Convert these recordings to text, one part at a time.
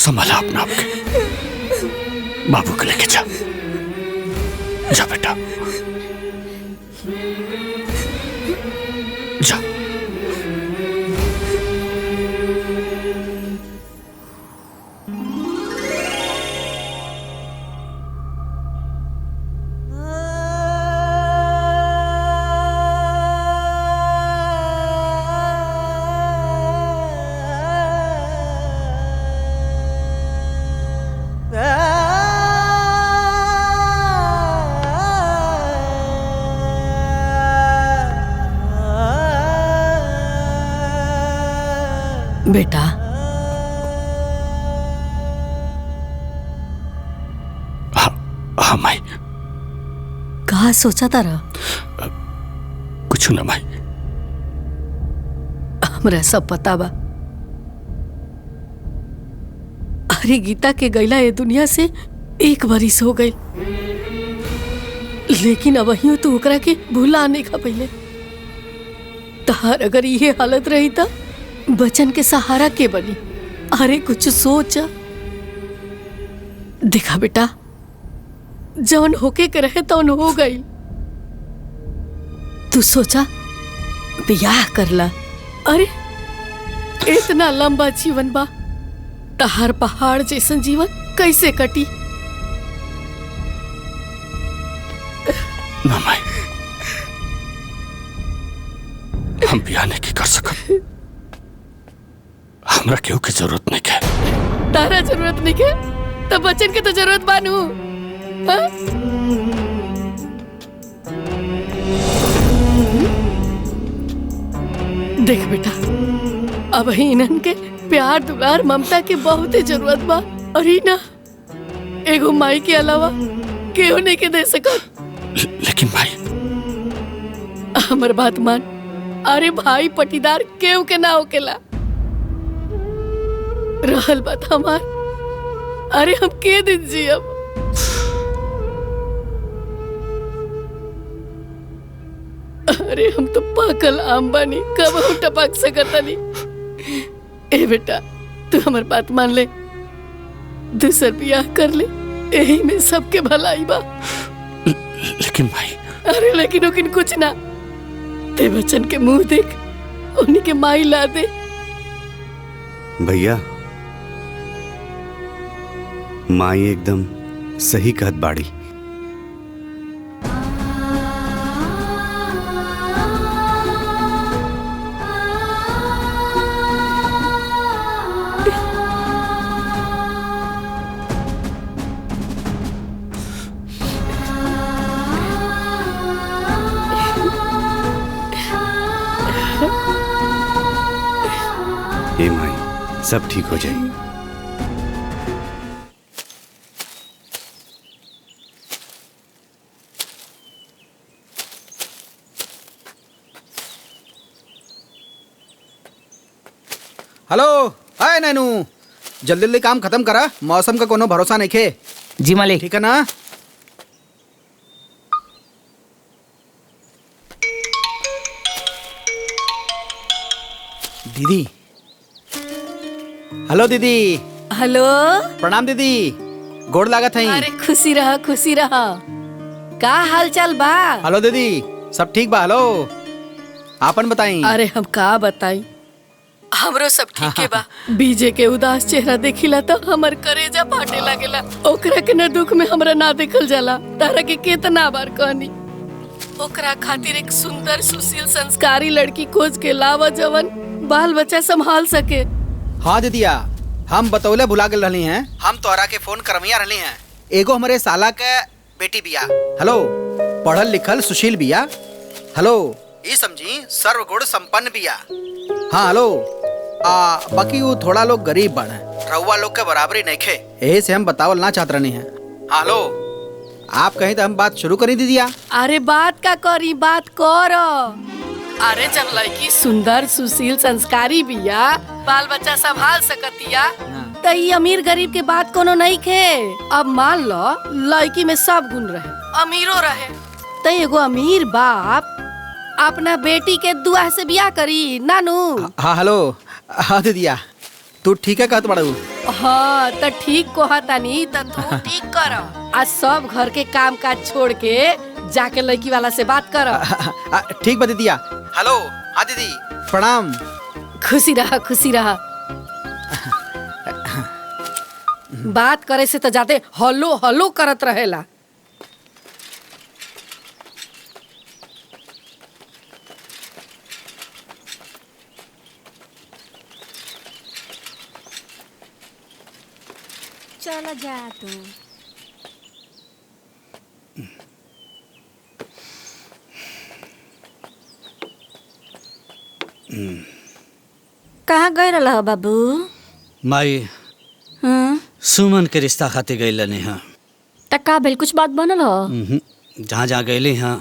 संभाला अपना आपके। बाबू को लेके जा, जा बेटा जा। बेटा, हाँ माई। कहा सोचा तारा? कुछ ना माई। हमरा सब पता बा। अरे गीता के गैला ये दुनिया से 1 बरिस हो गई, लेकिन अबहियो तो ओकरा के भूला आने का पहले। तहार अगर ये हालत रही था, बचन के सहारा के बनी? अरे कुछ सोच। देखा बेटा, जौन होके के रहे तौन हो गई। तू सोचा बियाह करला। अरे इतना लंबा जीवन बा, तहार पहाड़ जैसन जीवन कैसे कटी? ना माई, हम बियाह नहीं कर सकब। हमरा केहू की जरूरत नहीं है। तारा जरूरत नहीं है तो बच्चन के तो जरूरत बानू। हाँ? देख बेटा, अब ही इन्हन के प्यार दुलार ममता के बहुत ही जरूरत बा। और ही ना एगो माई के अलावा केहू नहीं के दे सकत। लेकिन भाई, हमर बात मान। अरे भाई पटीदार केहू के ना होकेला। रहल बात हमार, अरे हम के दिन जियब? अरे हम तो पाकल आम बानी, कब हम टपक सकतनी। ए बेटा, तू हमार बात मान ले, दूसर बियाह कर ले, यही में सबके भलाई बा। लेकिन भाई। अरे लेकिन कुछ ना। ते बच्चन के मुंह देख, उन्हीं के माई ला दे। भैया, माई एकदम सही कहत बाड़ी। ए माई, सब ठीक हो जाए। हेलो, हाय नैनू, जल्दी जल्दी काम खत्म करा। मौसम का कोनो भरोसा नहीं खे। जी मालिक। ठीक है ना? दीदी। हेलो दीदी। हेलो। प्रणाम दीदी, गोड़ लागत है। अरे खुशी रहा, खुशी रहा। का हाल चाल बा? हेलो दीदी, सब ठीक बा? हेलो, आपन बताई। अरे हम का बताई, हमरो सब ठीक है बा। बीजे के उदास चेहरा देखिला तो हमर करेजा फाटे लागेला। ओकरा के न दुख में हमरा ना देखल जाला। तारा के कितना बार कहनी, ओकरा खातिर एक सुंदर सुशील संस्कारी लड़की खोज के लावा, जवन बाल बच्चा संभाल सके। हाँ दीदिया, हम बतौले भुला गए रहली हैं। हम तोहरा के फोन करमिया रहली हैं। एगो हमारे साला के बेटी बिया। हेलो, पढ़ल लिखल सुशील बिया। हेलो, ये समझी सर्वगुण संपन्न बिया। हाँ हेलो, बाकी वो थोड़ा लोग गरीब बन है, रउआ लोग के बराबरी नहीं खे, यही से हम बतावल ना चाहत रहनी है। हाँ हेलो, आप कहीं तो हम बात शुरू करी दीदिया। अरे बात का करी, बात करो। अरे जब लड़की सुंदर सुशील संस्कारी बिया, बाल बच्चा संभाल सकतिया, तो ये अमीर गरीब के बात कोनो नहीं खे। अब मान लो लड़की में सब गुण रहे, अमीरो रहे, तो एगो अमीर बाप अपना बेटी के दुआ से बियाह करी नानू। हाँ हेलो, हाँ दीदिया, तू ठीक है कहत बड़ू। हाँ तो ठीक कहतानी तो तू ठीक कर। आज सब घर के काम काज छोड़ के जाके लड़की वाला से बात कर। ठीक बा दीदिया। हेलो, हाँ दीदी प्रणाम। खुशी रहा खुशी रहा। बात करे से तो जाते हल्लो हल्लो करत रहेला। चलो जा तू। कहाँ गए रहा बाबू? माई हाँ सुमन के रिश्ता खातिर गई लनी हाँ। तक का भेल, कुछ बात बनल हो? जहाँ जहाँ गईली हाँ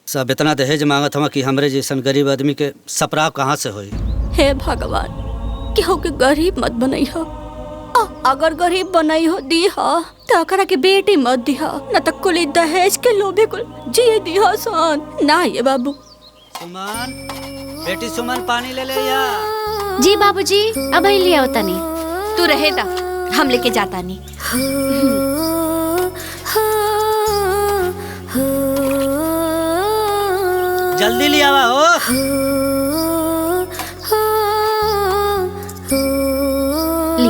सब इतना दहेज मांगत हवा कि हमरे जैसन गरीब आदमी के सपराव कहाँ से होई। हे भगवान, केहू के गरीब मत बनई हो। अगर गरीब बनई हो दी हो तो ओकरा के बेटी मत दी हो, न तो कुल दहेज के लोभे कुल जिए दी हो सन। ना ये बाबू। सुमन, बेटी सुमन पानी ले ले या। जी बाबूजी, अब ही लिया होता नहीं। तू रहे दा, हम लेके जाता नहीं। जल्दी ले आवा हो। ली।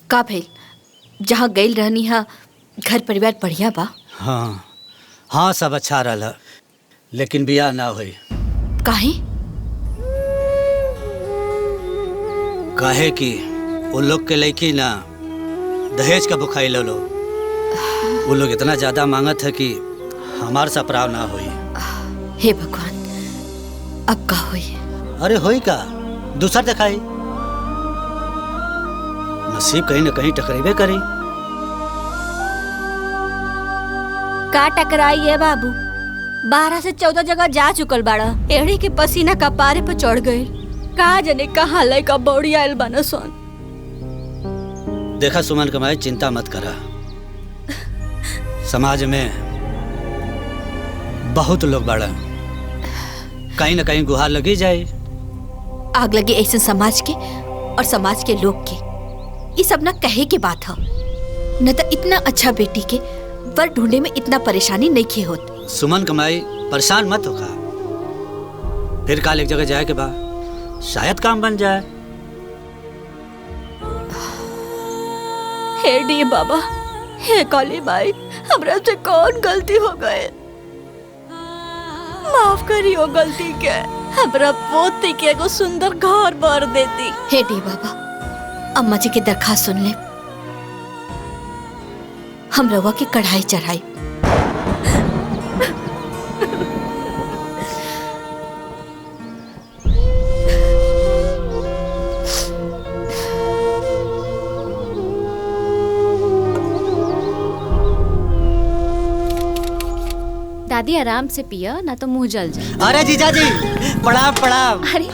का भेल? जहाँ गई रहनी हा घर परिवार बढ़िया बा? हाँ हाँ सब अच्छा रहा, लेकिन बियाह ना हुई। काहे? काहे कि वो लोग के लड़की ना दहेज का बुखाई लो। वो लोग इतना ज्यादा मांगत है कि हमार सपराव ना हुई। हे भगवान, अब का हुई? अरे होई का, दूसर दिखाई। नसीब कहीं न कहीं टकरेबे करी। का टकराई है बाबू? 12 से 14 जगह जा चुकल बाड़ा। एड़ी के पसीना कपारे पे चढ़ गए। का जने कहाँ लइका बौड़ी आयल बाना सन। देखा सुमन कमाई, चिंता मत करा। समाज में बहुत लोग बाड़ा, कहीं न कहीं गुहार लगी जाए। आग लगे ऐसे समाज के और समाज के लोग के। ये सब ना कहे के बात है। न तो इतना अच्छा बेटी के वर ढूंढे में इतना परेशानी नहीं खे होत। सुमन कमाई, परेशान मत होगा। फिर काल एक जगह जाए के बाद शायद काम बन जाए। हे डी बाबा, हे काली माई, हमरा से कौन गलती हो गए? माफ करियो गलती के। हमरा पोती के एगो सुंदर घर बर देती। हे डी बाबा, अम्मा जी के दरखास्त सुन ले। हम रवा की कढ़ाई चढ़ाई। दादी आराम से पिया, ना तो मुंह जल जाए। अरे जीजा जी, प्रणाम प्रणाम। अरे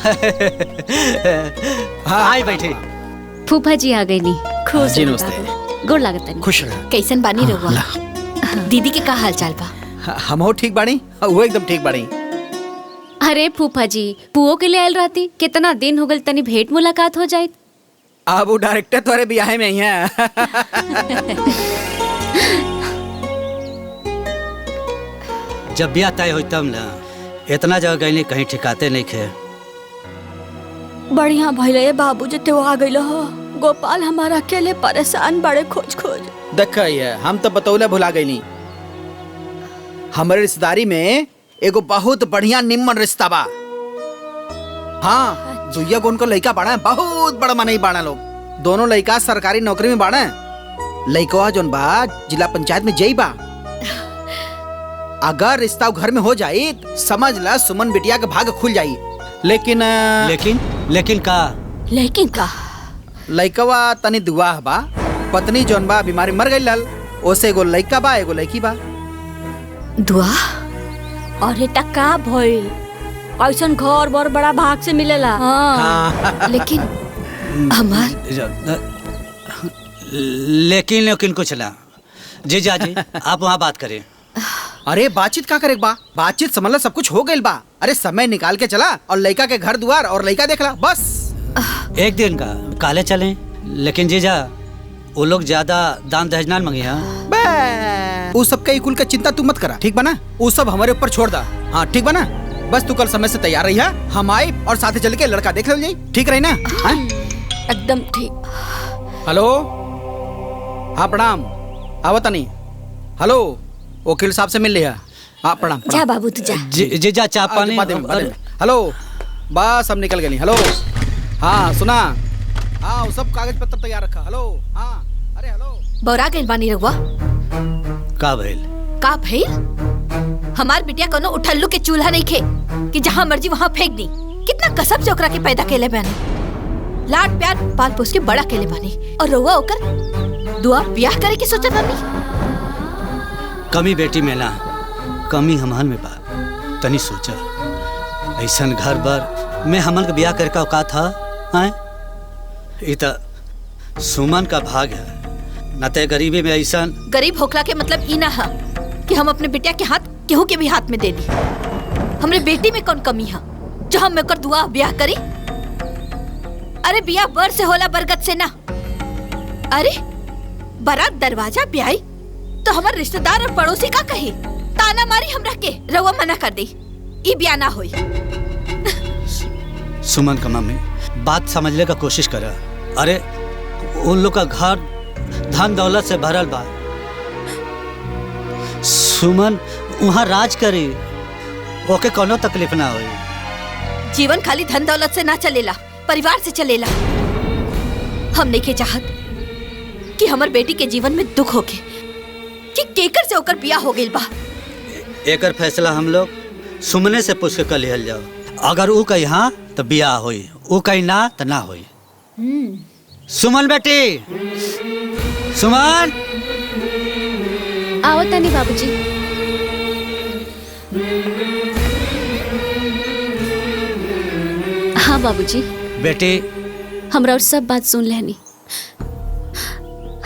हाँ आई बैठे। फूफा जी आ गई नी। खुश जी रहो नमस्ते। बाबू। गोड़ लागत नहीं। खुश रह। कैसन बानी रहुआ? दीदी के का हाल चाल बा? हम हो ठीक बाड़ी, वो एकदम ठीक बाड़ी। अरे फूफा जी, पुओ के लिए आयल रहती। कितना दिन हो गल, तनी भेंट मुलाकात हो जाए। अब वो डायरेक्टर तोरे ब्याह में ही है। जब ब्याह तय हुई तब ना, इतना जगह गई कहीं ठिकाते नहीं खे। बढ़िया भइले बाबू जी ते आ गइल हो। गोपाल हमारा अकेले परेशान बड़े खोज खोज। देखा है, हम तो बतौले भुला गईली। हमारे रिश्तेदारी में एगो बहुत बढ़िया निम्न रिश्ता बा। हाँ, दुइया गुण को लड़का बाड़ा, बहुत बड़ा मनई बाड़ा लोग। दोनों लड़का सरकारी नौकरी में बाड़ा। लड़का जोन बा जिला पंचायत में जई बा। अगर रिश्ता घर में हो जाई, समझ ला सुमन बिटिया के भाग खुल जाई। लेकिन लेकिन का? लेकिन का? लड़कवा तनी दुआ बा। पत्नी जोन बा बीमारी मर गई लल। ओसे एगो लड़का बा, एगो लड़की बा। दुआ? अरे टक्का भइल। ऐसन घर बर बड़ा भाग से मिलेला। हाँ। लेकिन लेकिन कुछ ना। जीजा जी, आप वहाँ बात करें। अरे बातचीत का करे बा? बातचीत समझ ला, सब कुछ हो गइल बा। अरे समय निकाल के चला और लड़का के घर द्वार और लड़का देख ला बस। एक दिन का काले चलें, लेकिन जीजा वो लोग ज्यादा दान दहेज ना मांगी। हाँ वो सब का कुल का चिंता तू मत करा, ठीक बना? वो सब हमारे ऊपर छोड़ दा। हाँ ठीक बना, बस तू कल समय से तैयार रही है, हम आए और साथ चल के लड़का देख ले, ठीक रही ना? एकदम ठीक। हेलो, हाँ प्रणाम, आवता नहीं। हेलो, वकील साहब से मिल लिया। हाँ प्रणाम। जा बाबू तू जा। जीजा चाय पानी। हेलो, बस हम निकल गए। हेलो, हाँ सुना, हाँ वो सब कागज पत्र तैयार रखा। हेलो, हाँ अरे हेलो। बौरा गइल बानी रहुआ। का भइल? का भइल? हमार बिटिया कोनो उठल्लू के चूल्हा नहीं खे कि जहाँ मर्जी वहाँ फेंक दी। कितना कसब से ओकरा के पैदा केले बानी, लाड प्यार पाल पोस के बड़ा केले बानी, और रहुआ ओकर दुआ ब्याह करे के सोचत बानी। कमी बेटी में ना, कमी हमहन में बा। तनी सोचा, ऐसन घर बर में हमन के ब्याह करे का औकात था? इता सुमन का भाग है, न ते गरीबी में ऐसन। गरीब होखला के मतलब ई ना है कि हम अपने बिटिया के हाथ केहू के भी हाथ में दे दी। हमरे बेटी में कौन कमी है जो हम ओकर दुआ ब्याह करी? अरे बियाह बर से होला, बरगद से ना। अरे बारात दरवाजा पे आई तो हमारे रिश्तेदार और पड़ोसी का कही, ताना मारी हमरा के, रवा मना कर दी, ई ब्याह ना होई। सुमन का मम्मी बात समझने का कोशिश करा। अरे उन लोग का घर धन दौलत से भरल बा। सुमन वहाँ राज करी, ओके कोनो तकलीफ ना होई। जीवन खाली धन दौलत से ना चलेला, परिवार से चलेला। हम नहीं के चाहत कि हमार बेटी के जीवन में दुख होके कि केकर से होकर बिया हो गइल बा। एकर फैसला हम लोग सुमने से पूछ के कर लिहल जाओ। अगर वो कही हाँ तो बिया होई, वो कही ना तो ना होई। सुमन बेटी, सुमन आओ तनी बाबूजी। हाँ बाबूजी। बेटी, हमरा और सब बात सुन लेनी,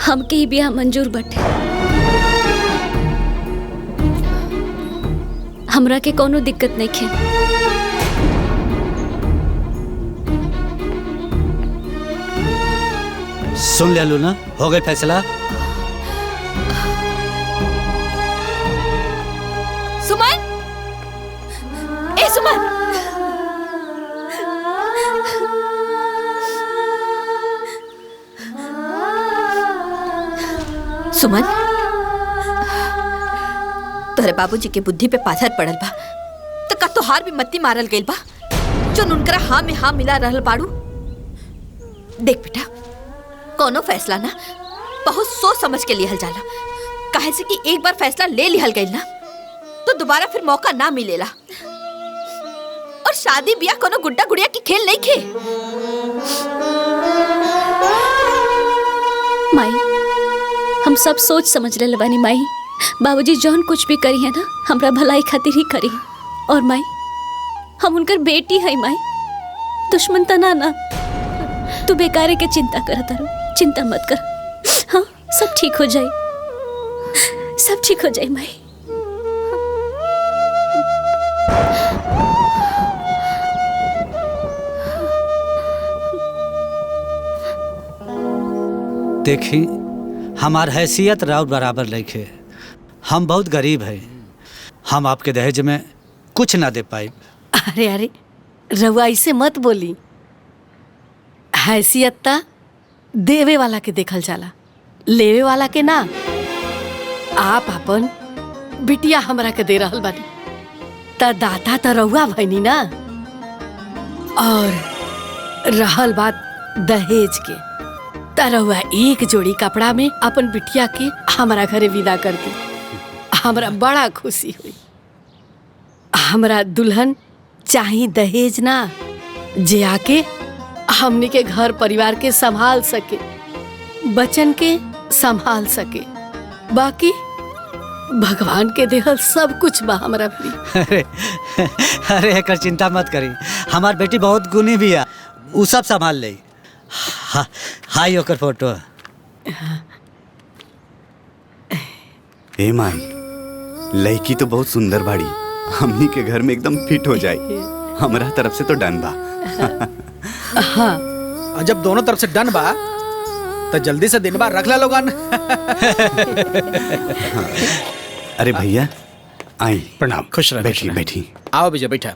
हमके ही ब्याह मंजूर बटे। हमरा के कोनो दिक्कत नहीं खे। सुन ले लू ना, हो गई फैसला। सुमन, ए सुमन, सुमन, तोहरे बाबूजी के बुद्धि पे पाथर पड़ल बा तो का तोहार भी मत्ती मारल गइल बा जो उनकरा हाँ में हाँ मिला रहल बाड़ू। देख बेटा, कोनो फैसला ना बहुत सोच समझ के लिहल जाला, काहे से कि एक बार फैसला ले लिहल गइल ना तो दोबारा फिर मौका ना मिलेला। और शादी ब्याह कोनो गुड्डा गुड़िया की खेल नहीं खे। माई, हम सब सोच समझ ले बानी माई। बाबूजी जौन कुछ भी करी है ना, हमरा भलाई खातिर ही करी। और माई, हम उनकर बेटी है माई, दुश्मन तना ना। तू बेकारे के चिंता करत रहो, चिंता मत कर। हाँ, सब ठीक हो जाए, सब ठीक हो जाए माई। देखी, हमार हैसियत राउत बराबर लइखे। हम बहुत गरीब हैं, हम आपके दहेज में कुछ ना दे पाए। अरे अरे रउआ ऐसे मत बोली, हैसियत ता देवे वाला के देखल जाला, लेवे वाला के ना। आप अपन बिटिया हमरा के दे रहल बानी ता दाता ता रउआ भइनी ना। और रहल बात दहेज के, ता रउआ एक जोड़ी कपड़ा में अपन बिटिया के हमरा घरे विदा कर दी, हमरा बड़ा खुशी हुई। हमरा दुल्हन चाही दहेज ना, जे आके हमनी के घर परिवार के संभाल सके, बचन के संभाल सके। बाकी भगवान के देहल सब कुछ बा हमरा भी। अरे एकर चिंता मत करी, हमार बेटी बहुत गुणी भी है, उ सब संभाल ले। हाय ओकर फोटो। ए माई, लड़की तो बहुत सुंदर बाड़ी, हमनी के घर में एकदम फिट हो जाए। हमारा तरफ से तो डन बा। और जब दोनों तरफ से डन बा तो जल्दी से दिन बार रख ला लोगन। अरे भैया आई। प्रणाम। खुश रह। बैठी बैठी। आओ विजय बैठा।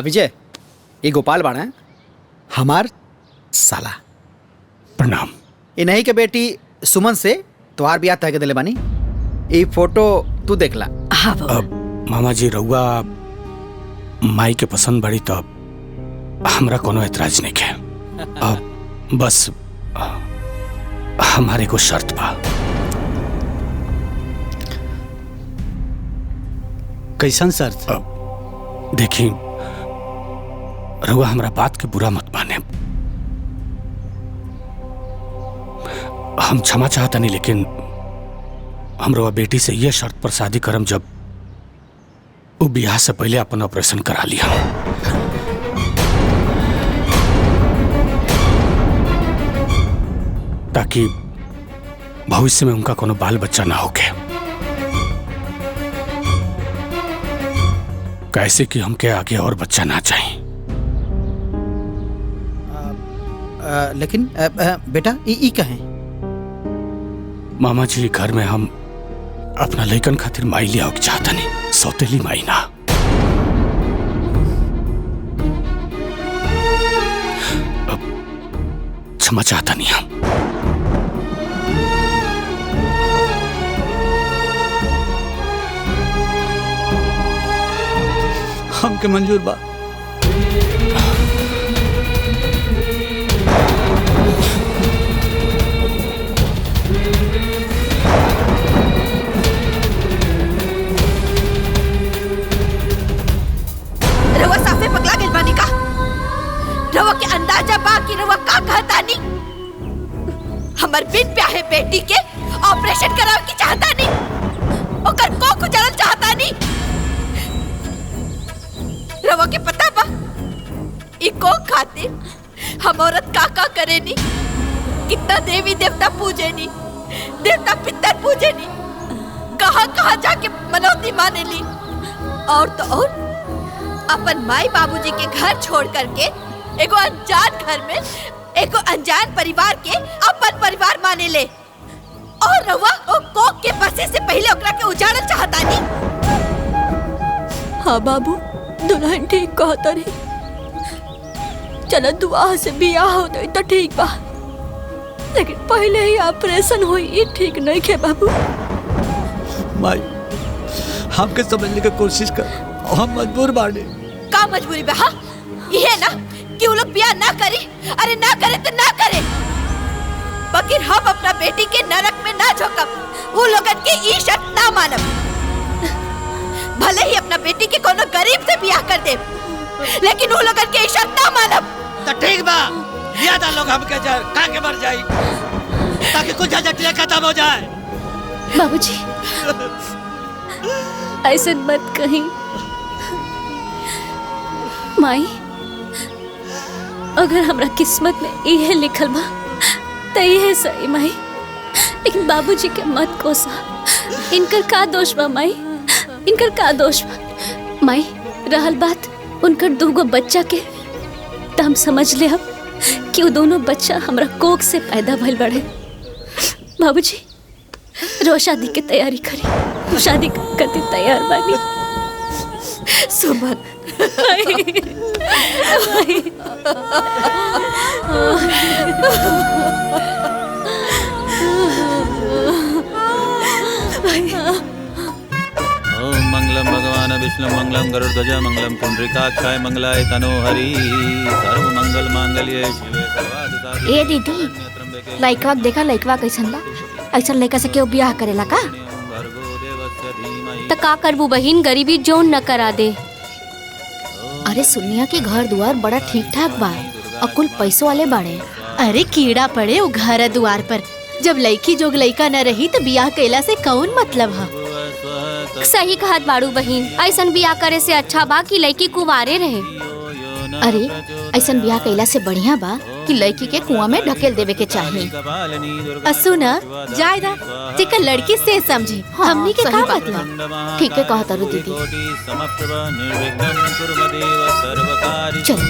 विजय ये गोपाल बाड़ा है हमार साला। प्रणाम। इन्हीं के बेटी सुमन से तुम्हार ब्याह तय के दिले बानी। ये फोटो तू देख ला। अब मामा जी रउआ माई के पसंद बड़ी तो हमरा कोनो एतराज नहीं है। अब बस हमारे को शर्त बा। कैसन शर्त? देखी रउआ हमरा बात के बुरा मत माने। हम क्षमा चाहता नहीं, लेकिन हम रउआ बेटी से यह शर्त पर शादी करम जब वो ब्याह से पहले अपन ऑपरेशन करा लिया। ताकि भविष्य में उनका कोनो बाल बच्चा ना होके। कैसे कि हमके आगे और बच्चा ना चाहिए। लेकिन बेटा ई कहें? मामा जी घर में हम अपना लइकन खातिर माई लिया के चाहता नहीं, सौतेली माई ना। अब क्षमा चाहता नहीं हम। हमके मंजूर बा। रवा साफे पगला गइल बानी का? रवा के अंदाजा बा कि रवा का कहता नी? हमर बिन ब्याहे बेटी के ऑपरेशन करावे की चाहता नी? ओकर को गुजरल चाहता नी? रवा के पता बा ई को खातिर हम औरत का करे नी? कितना देवी देवता पूजे नी, देवता पितर पूजे नी, कहाँ जाके मनौती माने ली। और तो और अपन माई बाबूजी के घर छोड़ करके एगो अनजान घर में एगो अनजान परिवार के अपन परिवार माने ले। और रवा ओ कोक के बसे से पहले ओकरा के उजाड़ल चाहता नी? हाँ बाबू, दुल्हन ठीक कहता रही। चलो दुआ से बियाह हो तो ठीक बा, लेकिन पहले ही ऑपरेशन हुई ये ठीक नहीं है बाबू। माई हमके समझने की कोशिश कर, हम मजबूर बाड़े। का मजबूरी बा? हाँ ये ना कि वो लोग बियाह ना करी, अरे ना करे तो ना करे, बकिर हम अपना बेटी के नरक में ना झोंकब, वो लोगन के ई शर्त ना मानब। भले ही अपना बेटी के कोनो गरीब से बियाह कर दे, लेकिन वो लोगन के ई शर्त ना मानब। तो ठीक बा, ज्यादा लोग हमके जर खा के मर जाई, ताकि कुछ झंझटियां खत्म हो जाए। बाबूजी ऐसे मत कहीं। माई अगर हमरा किस्मत में यह लिखल बा तो यह सही माई, लेकिन बाबूजी के मत कोसा। इनकर का दोष बा माई? इनकर का दोष बा? माई रहल बात उनकर दूगो बच्चा के, तो हम समझ ले हम कि वो दोनों बच्चा हमरा कोख से पैदा भइल बड़े। बाबूजी रो शादी की तैयारी करी, शादी करते तैयार बानी। सुमन ओम मंगलम भगवान विष्णु मंगलम गरुड़ध्वज मंगलम पुंडरीकाक्षाय मंगलाय तनोहरि सर्व मंगल मांगल्ये शिवे सर्वाधिसाधिके। ए दीदी लइकवा देखा, लइकवा कैसन बा? ऐसा लइका से क्यों ब्याह करेला का? तो का करबू बहिन, गरीबी जोन न करा दे। अरे सुनिया के घर दुआर बड़ा ठीक ठाक बा, अकुल पैसों वाले बाड़े। अरे कीड़ा पड़े वो घर दुआर पर, जब लड़की जोग लड़का न रही तो बियाह कैला से कौन मतलब है? सही कहत बाड़ू बहिन, ऐसन बियाह करे से अच्छा बा कि लड़की कुंवारे रहे। अरे ऐसन बियाह कैला से बढ़िया बा कि लड़की के कुआं में ढकेल देवे के चाहिए। सुना जायदा जेकर लड़की से समझी हमनी के का मतलब। ठीक है कहा तारू दीदी। चल